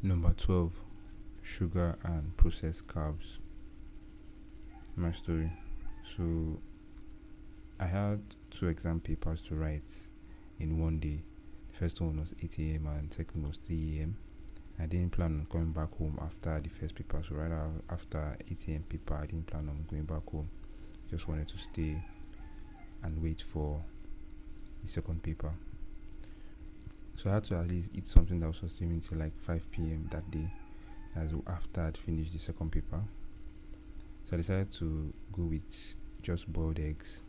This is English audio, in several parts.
Number 12, sugar and processed carbs. My story. So I had two exam papers to write in one day. The first one was 8 a.m. and second was 3 a.m. I didn't plan on coming back home after the first paper. So right after 8 a.m. paper, I didn't plan on going back home. Just wanted to stay and wait for the second paper. So I had to at least eat something that was sustaining me till like 5 p.m. that day, as after I'd finished the second paper. So I decided to go with just boiled eggs.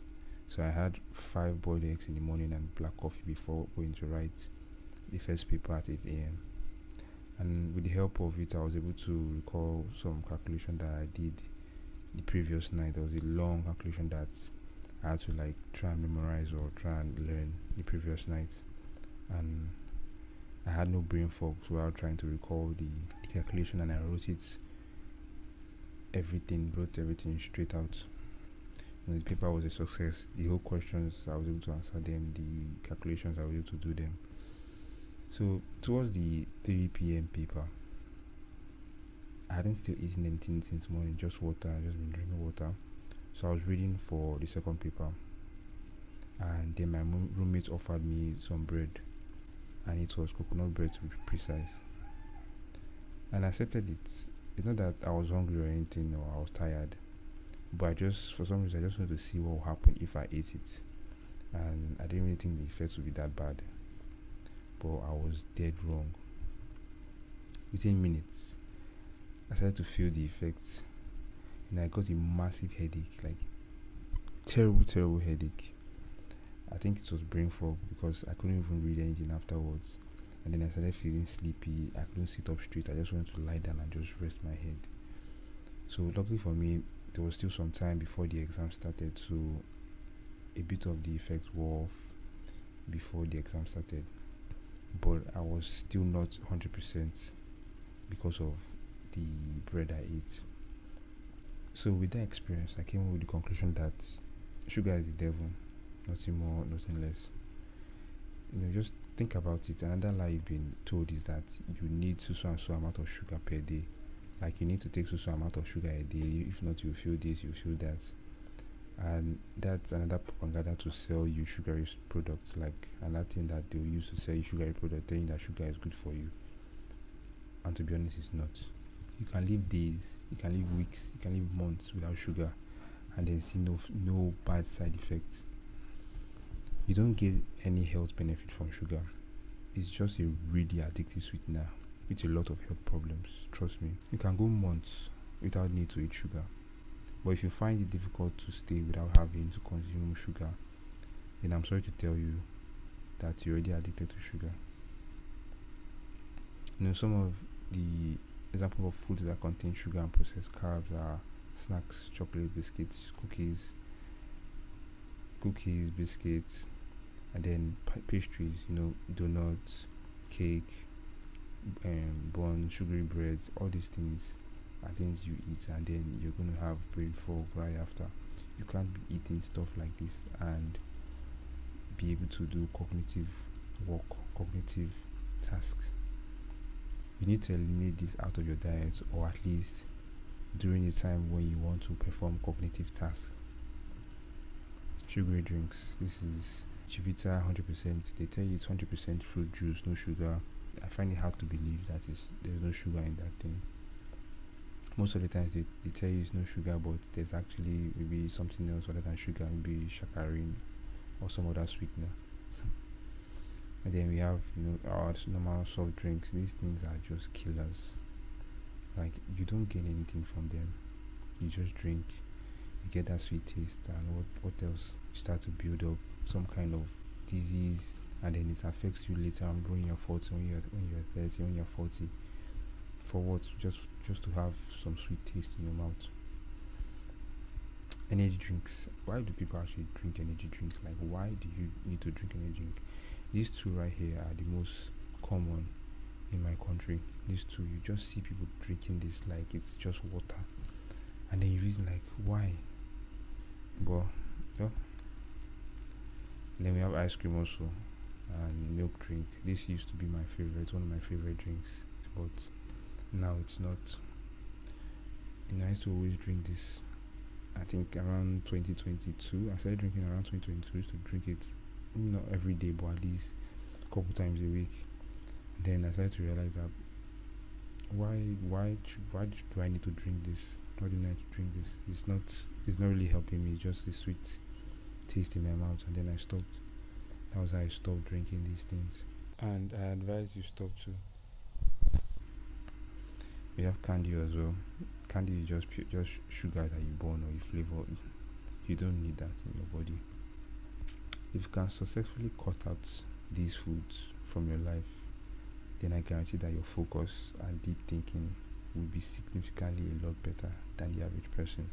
So I had 5 boiled eggs in the morning and black coffee before going to write the first paper at 8 a.m. And with the help of it, I was able to recall some calculation that I did the previous night. There was a long calculation that I had to like try and memorize or try and learn the previous night. And I had no brain fog while trying to recall the calculation, and I wrote everything straight out. And the paper was a success. The whole questions, I was able to answer them. The calculations, I was able to do them. So towards the 3 p.m. paper, I hadn't still eaten anything since morning, just water. I just been drinking water. So I was reading for the second paper, and then my roommate offered me some bread, and it was coconut bread to be precise. And I accepted it. It's not that I was hungry or anything, or I was tired, but for some reason, I just wanted to see what would happen if I ate it. And I didn't really think the effects would be that bad, but I was dead wrong. Within minutes, I started to feel the effects, and I got a massive headache, like terrible headache. I think it was brain fog because I couldn't even read anything afterwards. And then I started feeling sleepy. I couldn't sit up straight. I just wanted to lie down and just rest my head. So luckily for me, there was still some time before the exam started, so a bit of the effect wore off before the exam started. But I was still not 100% because of the bread I ate. So with that experience, I came up with the conclusion that sugar is the devil, nothing more, nothing less. Just think about it. Another lie you've been told is that you need so and so amount of sugar per day. Like you need to take so amount of sugar a day. If not, you feel this, you feel that. And that's another propaganda to sell you sugary products. Like another thing that they'll use to sell you sugary product, telling that sugar is good for you. And to be honest, it's not. You can live days, you can live weeks, you can live months without sugar, and then see no bad side effects. You don't get any health benefit from sugar. It's just a really addictive sweetener with a lot of health problems. Trust me. You can go months without need to eat sugar. But if you find it difficult to stay without having to consume sugar, then I'm sorry to tell you that you're already addicted to sugar. Some of the examples of foods that contain sugar and processed carbs are snacks, chocolate, biscuits, cookies, biscuits, and then pastries, donuts, cake, buns, sugary breads. All these things are things you eat, and then you're going to have brain fog right after. You can't be eating stuff like this and be able to do cognitive work, cognitive tasks. You need to eliminate this out of your diet, or at least during the time when you want to perform cognitive tasks. Sugary drinks. This is Chivita 100%. They tell you it's 100% fruit juice, no sugar. I find it hard to believe that there's no sugar in that thing. Most of the times they tell you it's no sugar, but there's actually maybe something else other than sugar, maybe saccharin or some other sweetener. And then we have our normal soft drinks. These things are just killers. Like you don't gain anything from them. You just drink, you get that sweet taste, and what else? You start to build up some kind of disease, and then it affects you later on when you're 40, when you're 30, when you're 40. For what? Just to have some sweet taste in your mouth. Energy drinks. Why do people actually drink energy drinks? Like, why do you need to drink energy drink? These two right here are the most common in my country. These two, you just see people drinking this like it's just water, and then you reason like, why? But and then we have ice cream also, and milk drink. This used to be my favorite, one of my favorite drinks, but now it's not. I used to always drink this. I think around 2022, I started drinking around 2022. I used to drink it not every day, but at least a couple times a week. And then I started to realize that why do I need to drink this? Why do I need to drink this? It's not really helping me. It's just a sweet taste in my mouth, and then I stopped. That was how I stopped drinking these things. And I advise you stop too. We have candy as well. Candy is just sugar that you burn or you flavor. You don't need that in your body. If you can successfully cut out these foods from your life, then I guarantee that your focus and deep thinking will be significantly a lot better than the average person.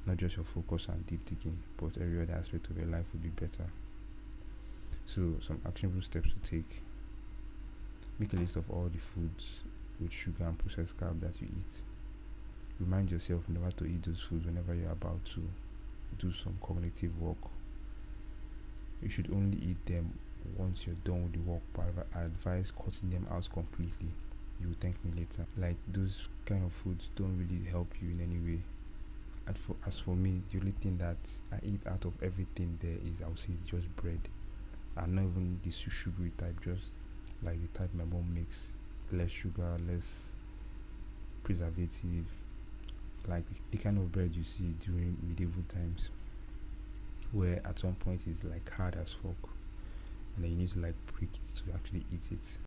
Not just your focus and deep thinking, but every other aspect of your life will be better. So, some actionable steps to take: make a list of all the foods with sugar and processed carb that you eat. Remind yourself never to eat those foods whenever you're about to do some cognitive work. You should only eat them once you're done with the work, but I advise cutting them out completely. You will thank me later. Like, those kind of foods don't really help you in any way. And as for me, the only thing that I eat out of everything there is, I would say, it's just bread. And not even the sugary type, just like the type my mom makes. Less sugar, less preservative, like the kind of bread you see during medieval times, where at some point it's like hard as fuck, and then you need to like break it to actually eat it.